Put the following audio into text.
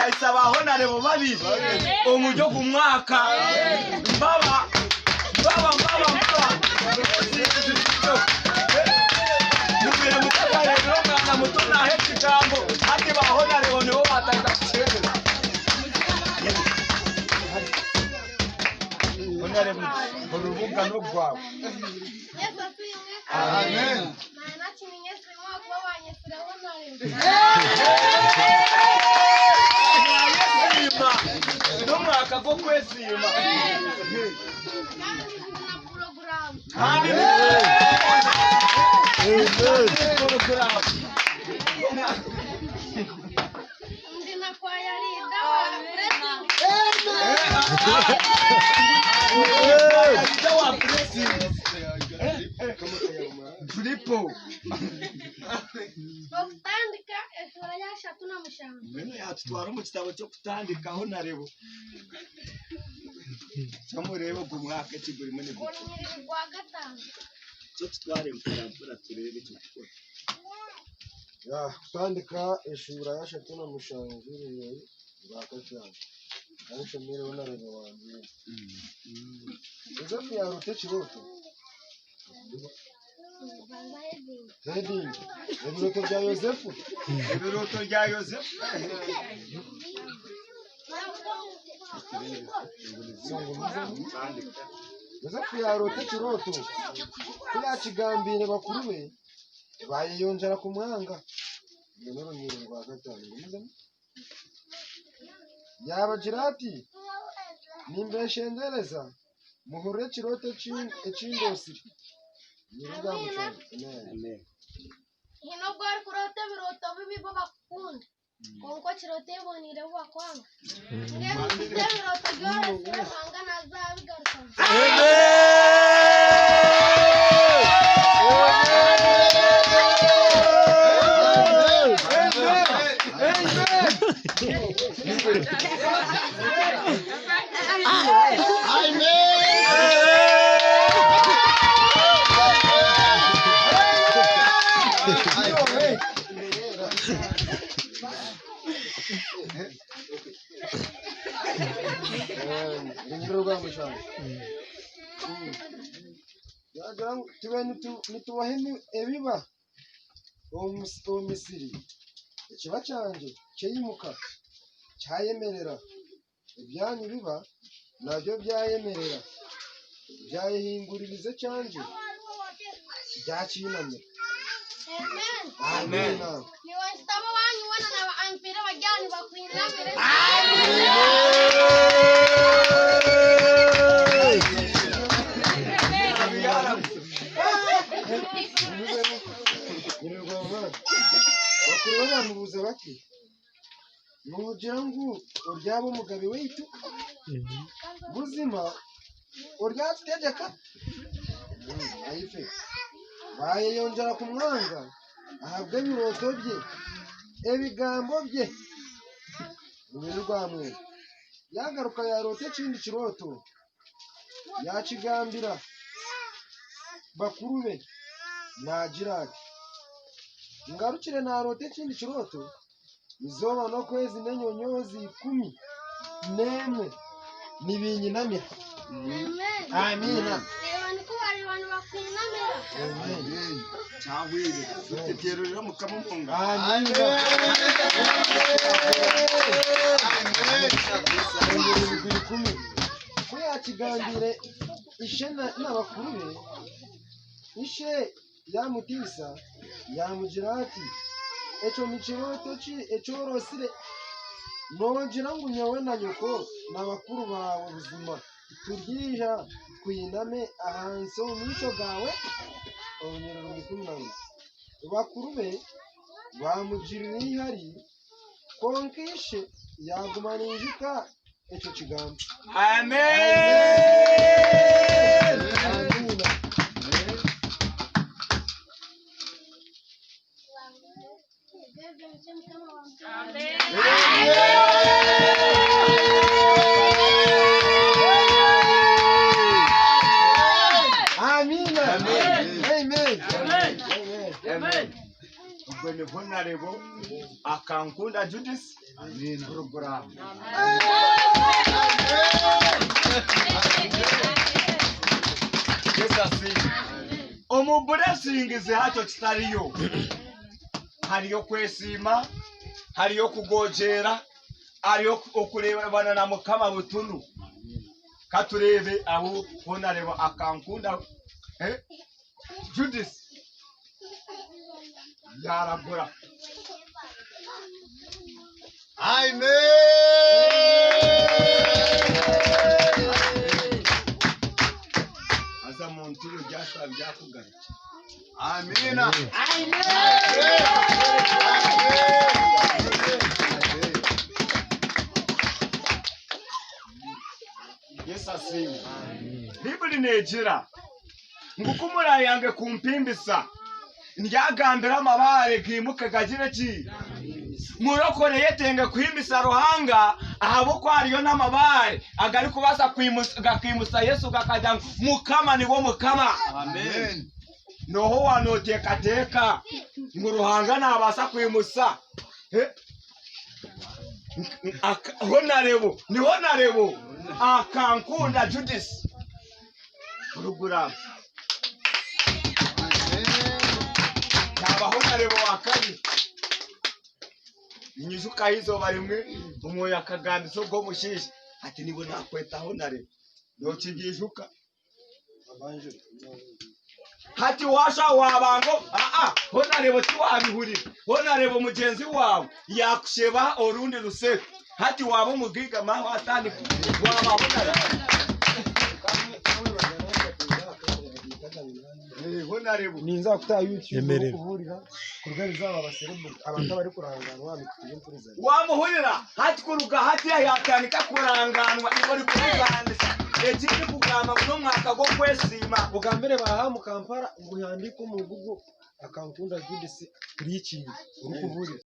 Isabaho na rebo babiri umujyo kumwaka baba mubire mutakare rokana mutona heki jambo ati baho na rebo niho batanga cyera ona rebo urubuga no gwawe amen mana chimenyeswe mwako wanyesiraho na rebo Numwaka go kwesima. Ndina kwa yarida wa blessing. Triple. Kutandika esura yasha tunamushanga. Meno yatutwara mu kitabo cyo kutandikaho na rebo. Chamurebo kumwaka kiguri mune gwa gatanu. Cyo tutware mfura turebe cyo gukora. Ya kutandika esura yasha tunamushanga ziri gwa gatanu. Ariko mere na rebo wanje. Uzafi ya rote chiroto. Heading. Ebiroto bya Yosefu. Ebiroto bya Yosefu. Yosefu yarote kiroto. Kuyakigambire bakuru be. Bayiyonjera ku mwanga. Nero nyiri rwa gatanu. Yabagira ati nimbeshendereza muhure kiroto ecindosiri. Amen. Hino gwari kurote biroto bibibo bakunda. Konko kirote bonire wakwanga. Nge biroto byose hanga nazabigaruka. Nituwahemi ebiba omisiri ekiba cyanje cyeyimuka cyayemerera ibyanyu biba nabyo byayemerera byayihinguririze cyanje byakinamye. Amen. Ni wastaba wanyu wana na ampira wajani bakuinamira. Bakuru bamubuza bati nugira ngo uryabo umugabe witu buzima uryategeka ayife baye yongera kumwanga ahabwe biroto bye ebigambo bye ubiri rwamwe yagaruka yarote kindi kiroto yakigambira bakuru be nagira ati ngarukire narote kindi kiroto izoba no kwezi nenyonyozi 11 nibinyinamira. Amina. Lewani ko bari abantu bakwinamira. Amen. Cyahwire tuterera mukamumunga. Amina. Amen. Kuyakigambire ishe n'abakuru be ishe yamutisa yamugira ati echo michiroto chi echorosire nogira ngo nyawe na nyoko n'abakuru bawe ubuzima turyija kwiname ahanso mico gawe onyerero mikunani bakuru be bamugirira ihari konkishe yagumanijika echo kigambo. Amen. Amina. Amen. iwe ni honorable Akankunda Judith porogaramu. Yesu asifiwe. Omubulesingizi hato kitaliyo. Hariyo kwesima, hariyo kugojera, hariyo okurebana na Mukama butunu. Katurebe aho honorable Akankunda Judith yaragura. Amen. Aza muntu byasaba byakugarukira. Amina. Yesu asifiwe. Bibuli negira ngukumura yange kumpimbisa ndyagambira amabare gimuke gagire ki murokore yetenge kwimbisa ruhanga ahabo kwariyo n'amabare agari kubasa kwimusa Yesu gakajya Mukama niwo Mukama. Amen. Noho wanotekateka ngo ruhanga nabasa kwimusa honorable Akankunda Judith porogaramu. Yaba honorable wakari inyuzuka hizo barimwe umoyo akagambiso go mushishi ati nibo nakweta honorable no kigijuka hati washa wabango honorable tiwabihurira honorable mugenzi wawe yakusheba orundi ruseke hati wabo mugiga maho atandi waba honorable honorable ninza kuta YouTube kuvurira kurwariza abaserebu abantu bari kuranganwa mikutiye mpuriza wamuhurira hati kuruga hati yatanika kuranganwa ibori kuranganisa ekiri kugamba no mwaka go kwesima ugambere baha mu Kampala ngo yandike mu Google Akankunda Judith kuri iki uri kuvurira